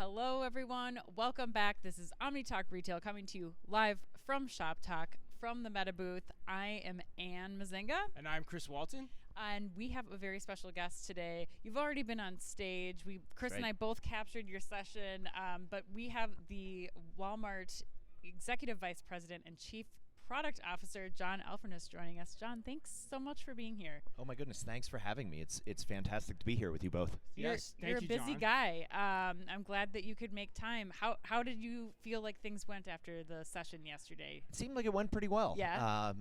Hello, everyone. Welcome back. This is Omni Talk Retail coming to you live from Shoptalk from the Meta booth. I am Ann Mazinga. And I'm Chris Walton. And we have a very special guest today. You've already been on stage. Chris and I both captured your session, but we have the Walmart Executive Vice President and Chief Product Officer, Jon Alferness, joining us. Jon, thanks so much for being here. Oh my goodness, thanks for having me. It's fantastic to be here with you both. Yes, you're thank you, a busy Jon. guy. I'm glad that you could make time. How did you feel like things went after the session yesterday? It seemed like it went pretty well. Yeah.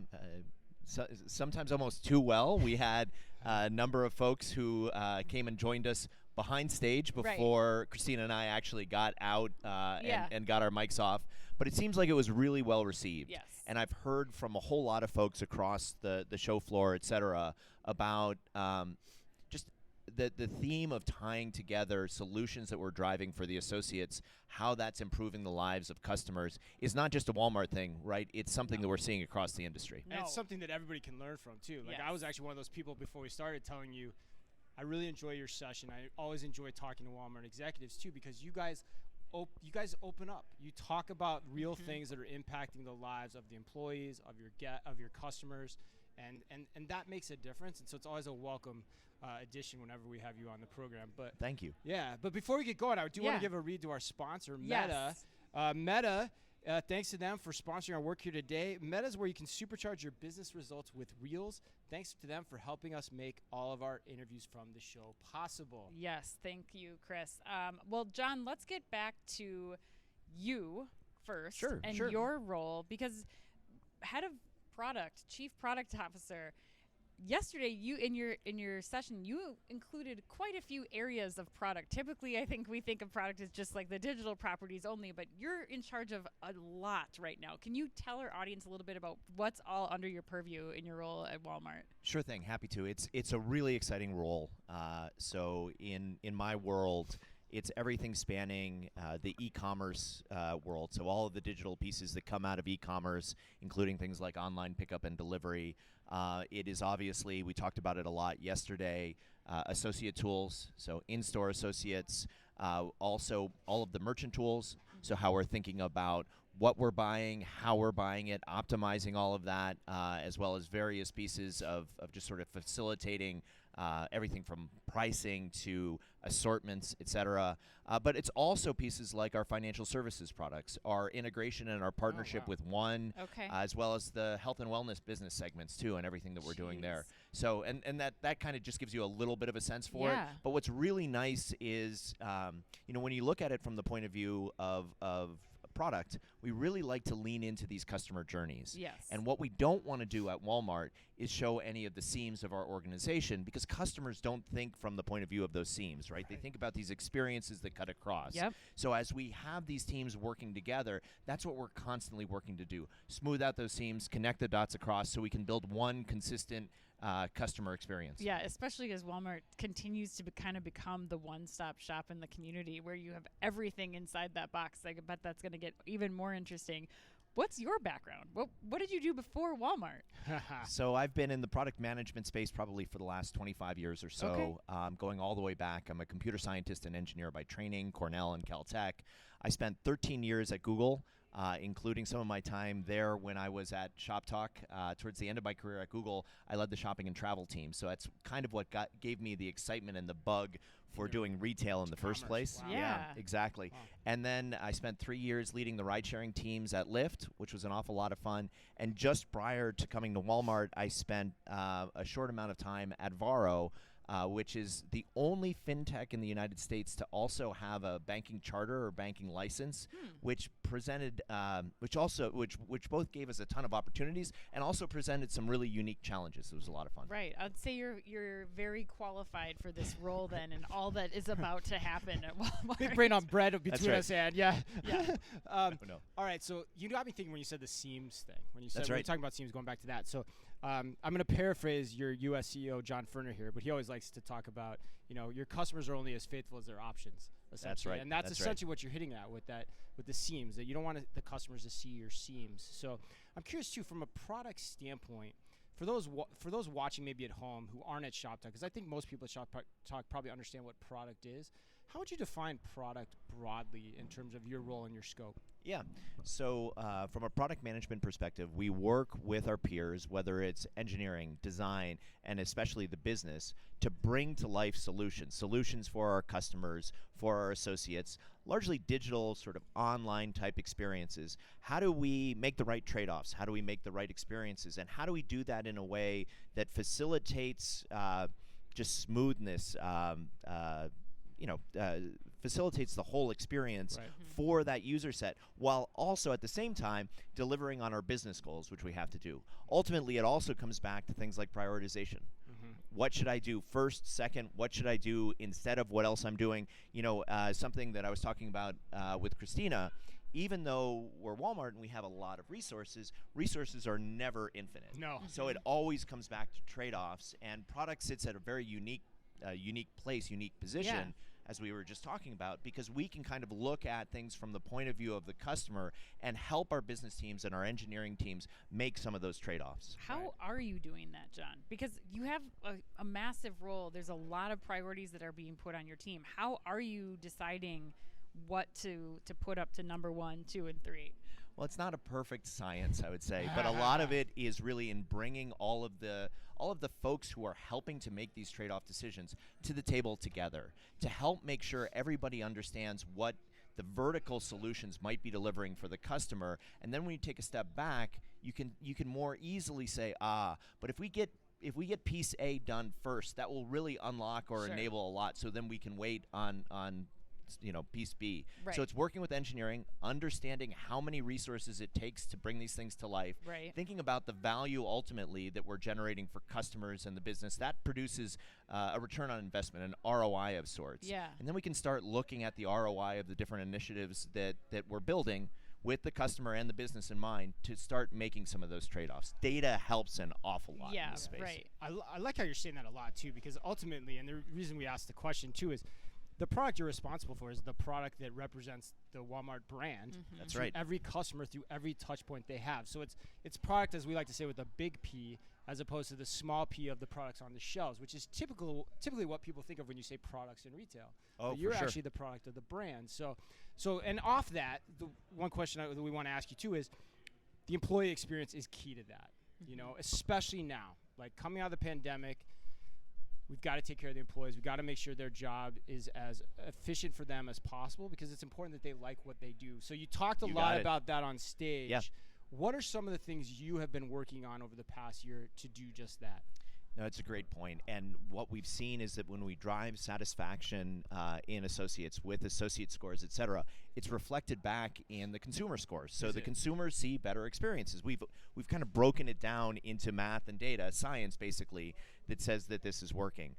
Sometimes almost too well. We had a number of folks who came and joined us behind stage before Christina and I actually got out and got our mics off. But it seems like it was really well received. Yes. And I've heard from a whole lot of folks across the show floor, et cetera, about just the theme of tying together solutions that we're driving for the associates, how that's improving the lives of customers is not just a Walmart thing, right? It's something that we're seeing across the industry. And it's something that everybody can learn from, too. Like, I was actually one of those people before we started telling you, I really enjoy your session. I always enjoy talking to Walmart executives, too, because you guys open up. You talk about real things that are impacting the lives of the employees, of your customers, and that makes a difference. And so it's always a welcome addition whenever we have you on the program. But thank you. Yeah, but before we get going, I do want to give a read to our sponsor, Meta. Yes. Meta. Thanks to them for sponsoring our work here today. Meta is where you can supercharge your business results with Reels. Thanks to them for helping us make all of our interviews from the show possible. Yes, thank you, Chris. Well, Jon, let's get back to you first and your role, because head of product, chief product officer. Yesterday, you in your session, you included quite a few areas of product. Typically, I think we think of product as just like the digital properties only, but you're in charge of a lot right now. Can you tell our audience a little bit about what's all under your purview in your role at Walmart? Sure thing, happy to. It's a really exciting role. So in my world, it's everything spanning the e-commerce world. So all of the digital pieces that come out of e-commerce, including things like online pickup and delivery. It is obviously, we talked about it a lot yesterday, associate tools, so in-store associates, also all of the merchant tools, so how we're thinking about what we're buying, how we're buying it, optimizing all of that, as well as various pieces of just sort of facilitating everything from pricing to assortments, et cetera. But it's also pieces like our financial services products, our integration and our partnership with One, as well as the health and wellness business segments too, and everything that we're doing there. So, and that kind of just gives you a little bit of a sense for it. But what's really nice is, when you look at it from the point of view of product, we really like to lean into these customer journeys. Yes. And what we don't want to do at Walmart is show any of the seams of our organization, because customers don't think from the point of view of those seams, right? They think about these experiences that cut across. Yep. So as we have these teams working together, that's what we're constantly working to do. Smooth out those seams, connect the dots across so we can build one consistent customer experience. Yeah, especially as Walmart continues to kind of become the one-stop shop in the community where you have everything inside that box. I bet that's going to get even more interesting. What's your background? What did you do before Walmart? So I've been in the product management space probably for the last 25 years or so, going all the way back. I'm a computer scientist and engineer by training, Cornell and Caltech. I spent 13 years at Google, including some of my time there when I was at Shoptalk. Towards the end of my career at Google, I led the shopping and travel team. So that's kind of what gave me the excitement and the bug for doing retail in the first place. Wow. Yeah, exactly. Wow. And then I spent 3 years leading the ride-sharing teams at Lyft, which was an awful lot of fun. And just prior to coming to Walmart, I spent a short amount of time at Varo, which is the only fintech in the United States to also have a banking charter or banking license, which presented, which both gave us a ton of opportunities and also presented some really unique challenges. It was a lot of fun. Right. I'd say you're very qualified for this role then, and all that is about to happen at Walmart. Big brain on bread between us, and yeah. No. All right. So you got me thinking when you said the seams thing. When you said when you're talking about seams, going back to that. So I'm going to paraphrase your U.S. CEO Jon Alferness here, but he always likes to talk about, your customers are only as faithful as their options. That's right. And that's essentially what you're hitting at with the seams, that you don't want the customers to see your seams. So I'm curious too, from a product standpoint, for those watching maybe at home who aren't at Shoptalk, because I think most people at Shoptalk probably understand what product is. How would you define product broadly in terms of your role and your scope? Yeah. So from a product management perspective, we work with our peers, whether it's engineering, design, and especially the business, to bring to life solutions for our customers, for our associates, largely digital sort of online type experiences. How do we make the right trade-offs? How do we make the right experiences? And how do we do that in a way that facilitates just smoothness, facilitates the whole experience for that user set, while also at the same time delivering on our business goals, which we have to do. Ultimately, it also comes back to things like prioritization. What should I do first, second? What should I do instead of what else I'm doing? Something that I was talking about with Christina, even though we're Walmart and we have a lot of resources are never infinite. No. So it always comes back to trade-offs, and product sits at a very unique place, unique position, as we were just talking about, because we can kind of look at things from the point of view of the customer and help our business teams and our engineering teams make some of those trade-offs. How are you doing that, John? Because you have a massive role. There's a lot of priorities that are being put on your team. How are you deciding what to put up to number 1, 2, and 3? Well, it's not a perfect science, I would say, but a lot of it is really in bringing all of the folks who are helping to make these trade-off decisions to the table together to help make sure everybody understands what the vertical solutions might be delivering for the customer. And then when you take a step back, you can more easily say, but if we get piece A done first, that will really unlock or enable a lot. So then we can wait on piece B. Right. So it's working with engineering, understanding how many resources it takes to bring these things to life, thinking about the value ultimately that we're generating for customers and the business. That produces a return on investment, an ROI of sorts. Yeah. And then we can start looking at the ROI of the different initiatives that we're building with the customer and the business in mind to start making some of those trade-offs. Data helps an awful lot in this space. Right. I like how you're saying that a lot, too, because ultimately, and the reason we asked the question, too, is the product you're responsible for is the product that represents the Walmart brand. That's right. Every customer through every touch point they have. So it's product, as we like to say, with a big P, as opposed to the small p of the products on the shelves, which is typically what people think of when you say products in retail. Oh, but you're for sure. actually the product of the brand. So and off that, the one question that we want to ask you too is, the employee experience is key to that. Especially now, like coming out of the pandemic. We've got to take care of the employees. We've got to make sure their job is as efficient for them as possible, because it's important that they like what they do. So you talked a lot about that on stage. Yeah. What are some of the things you have been working on over the past year to do just that? No, it's a great point. And what we've seen is that when we drive satisfaction in associates with associate scores, et cetera, it's reflected back in the consumer scores. So the consumers see better experiences. We've kind of broken it down into math and data, science basically, that says that this is working.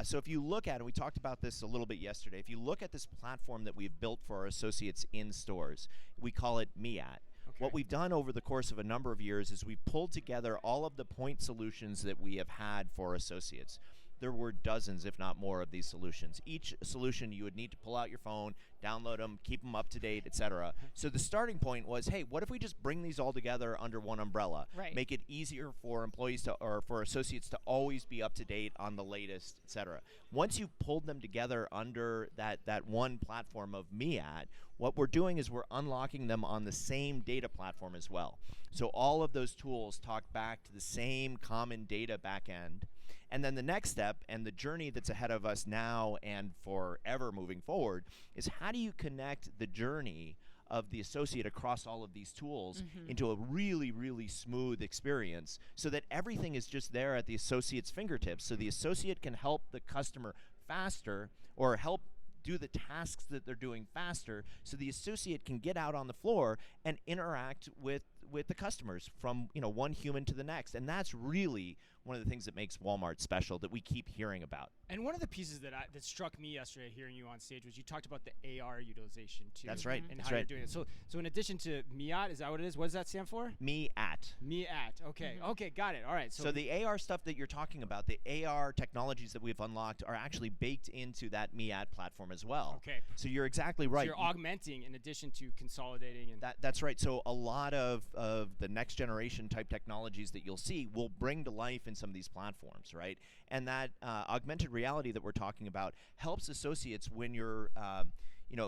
So if you look at it, we talked about this a little bit yesterday, if you look at this platform that we've built for our associates in stores, we call it MIAT. What we've done over the course of a number of years is we've pulled together all of the point solutions that we have had for associates. There were dozens, if not more, of these solutions. Each solution you would need to pull out your phone, download them, keep them up to date, etc. So the starting point was, hey, what if we just bring these all together under one umbrella? Right. Make it easier for employees or for associates to always be up to date on the latest, etc. Once you've pulled them together under that one platform of MIAT, what we're doing is we're unlocking them on the same data platform as well. So all of those tools talk back to the same common data backend. And then the next step, and the journey that's ahead of us now and forever moving forward, is how do you connect the journey of the associate across all of these tools into a really, really smooth experience so that everything is just there at the associate's fingertips, so the associate can help the customer faster or help do the tasks that they're doing faster, so the associate can get out on the floor and interact with the customers from one human to the next. And that's really one of the things that makes Walmart special that we keep hearing about. And one of the pieces that struck me yesterday hearing you on stage was you talked about the AR utilization too. That's right. And That's how right. you're doing it. So in addition to MIAT, is that what it is? What does that stand for? MIAT. MIAT. Okay. Okay, got it. All right. So the AR stuff that you're talking about, the AR technologies that we've unlocked are actually baked into that MIAT platform as well. Okay. So you're exactly right. So you're augmenting in addition to consolidating. And that's right. So a lot of the next generation type technologies that you'll see will bring to life in some of these platforms, right? And that augmented reality that we're talking about helps associates when you're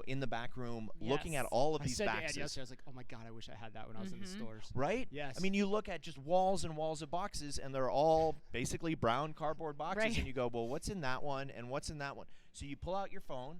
in the back room looking at all of these boxes. I said to Ed yesterday, I was like, oh my God, I wish I had that when I was in the stores. Right? Yes. I mean, you look at just walls and walls of boxes, and they're all basically brown cardboard boxes, and you go, well, what's in that one, and what's in that one? So you pull out your phone,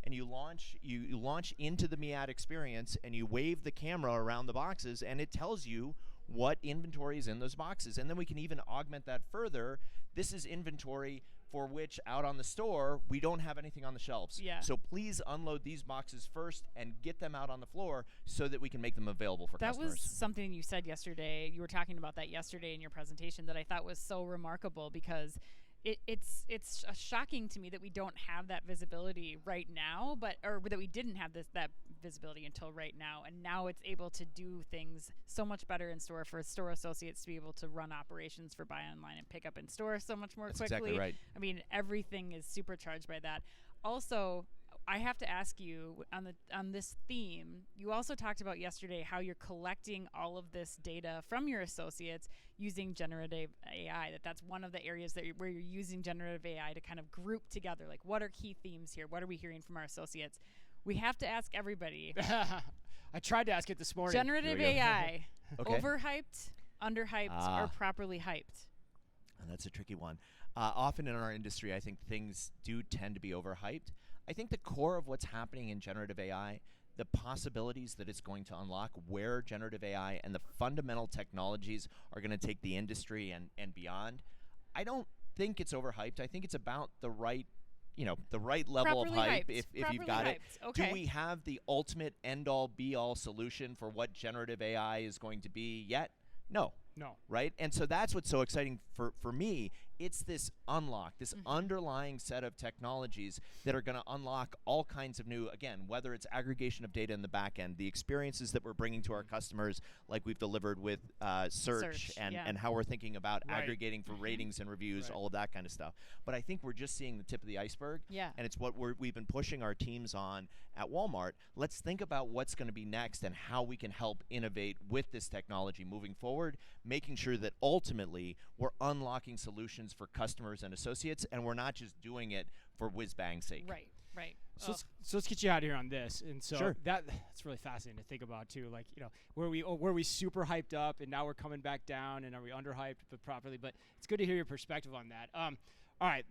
and you launch into the MiAD experience, and you wave the camera around the boxes, and it tells you what inventory is in those boxes. And then we can even augment that further. This is inventory for which out on the store, we don't have anything on the shelves. Yeah. So please unload these boxes first and get them out on the floor so that we can make them available for customers. That was something you said yesterday. You were talking about that yesterday in your presentation that I thought was so remarkable, because it's shocking to me that we don't have that visibility right now, or that we didn't have that visibility until right now, and now it's able to do things so much better in store for store associates to be able to run operations for buy online and pick up in store so much more quickly. Exactly right. I mean, everything is supercharged by that. Also, I have to ask you on this theme, you also talked about yesterday how you're collecting all of this data from your associates using generative AI, that's one of the areas where you're using generative AI to kind of group together, like, what are key themes here? What are we hearing from our associates? We have to ask everybody. I tried to ask it this morning. Generative AI, okay. Overhyped, underhyped, or properly hyped? And that's a tricky one. Often in our industry, I think things do tend to be overhyped. I think the core of what's happening in generative AI, the possibilities that it's going to unlock, where generative AI and the fundamental technologies are going to take the industry and beyond, I don't think it's overhyped. I think it's about the right level of hype if you've got it. Okay. Do we have the ultimate end-all, be-all solution for what generative AI is going to be yet? No. Right? And so that's what's so exciting for me. It's this unlock, this underlying set of technologies that are going to unlock all kinds of new, again, whether it's aggregation of data in the back end, the experiences that we're bringing to our customers, like we've delivered with search and how we're thinking about aggregating for ratings and reviews, all of that kind of stuff. But I think we're just seeing the tip of the iceberg, and it's what we've been pushing our teams on at Walmart. Let's think about what's going to be next and how we can help innovate with this technology moving forward, making sure that ultimately we're unlocking solutions for customers and associates, and we're not just doing it for whiz-bang's sake. Right. So let's get you out of here on this. And so sure. that's really fascinating to think about too. Like, were we super hyped up and now we're coming back down, and are we underhyped but properly? But it's good to hear your perspective on that. All right.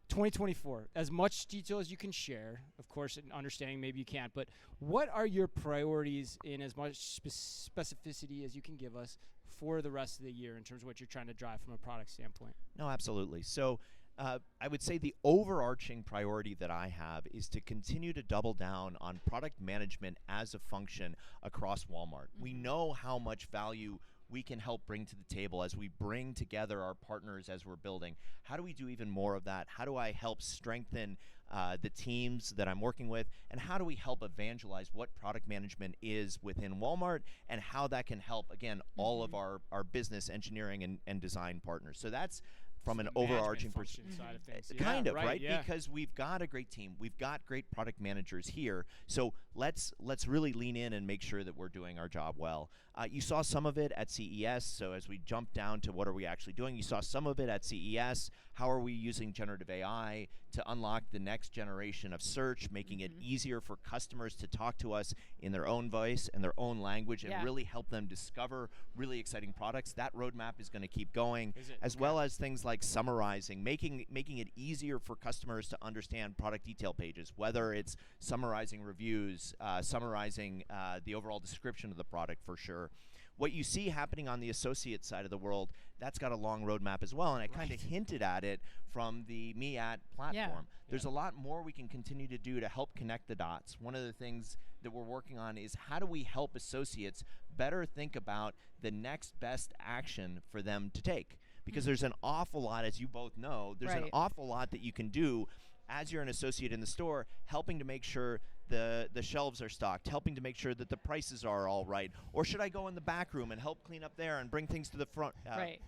2024, as much detail as you can share, of course, and understanding maybe you can't, but what are your priorities in as much specificity as you can give us for the rest of the year in terms of what you're trying to drive from a product standpoint? No, absolutely. So I would say the overarching priority that I have is to continue to double down on product management as a function across Walmart. We know how much value we can help bring to the table as we bring together our partners as we're building. How do we do even more of that? How do I help strengthen the teams that I'm working with? And how do we help evangelize what product management is within Walmart and how that can help, again, all of our business engineering and design partners? So that's from an overarching perspective side of things. Kind of, right? Yeah. Because we've got a great team. We've got great product managers here. So let's really lean in and make sure that we're doing our job well. You saw some of it at CES. So as we jump down to what are we actually doing, you saw some of it at CES. How are we using generative AI to unlock the next generation of search, making it easier for customers to talk to us in their own voice and their own language and really help them discover really exciting products? That roadmap is going to keep going, as well as things like summarizing, making it easier for customers to understand product detail pages, whether it's summarizing reviews, summarizing the overall description of the product for sure. What you see happening on the associate side of the world, that's got a long roadmap as well, and I kind of hinted at it from the MiAD platform. There's a lot more we can continue to do to help connect the dots. One of the things that we're working on is how do we help associates better think about the next best action for them to take? Because there's an awful lot, as you both know, there's an awful lot that you can do as you're an associate in the store, helping to make sure the shelves are stocked, helping to make sure that the prices are all right. Or should I go in the back room and help clean up there and bring things to the front?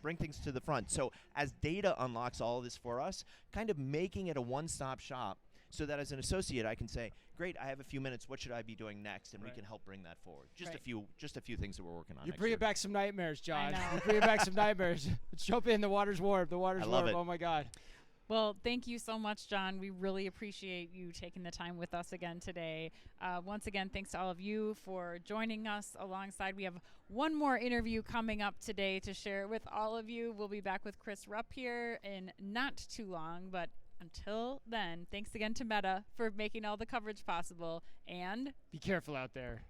Bring things to the front. So as data unlocks all of this for us, kind of making it a one-stop shop, so that as an associate I can say, great, I have a few minutes, what should I be doing next? And we can help bring that forward. Just a few things that we're working on. You're bringing back some nightmares, John. You're bringing back some nightmares. Let's jump in. The water's warm. The water's warm. It. Oh my God. Well, thank you so much, Jon. We really appreciate you taking the time with us again today. Once again, thanks to all of you for joining us alongside. We have one more interview coming up today to share with all of you. We'll be back with Chris Rupp here in not too long, but until then, thanks again to Meta for making all the coverage possible, and be careful out there.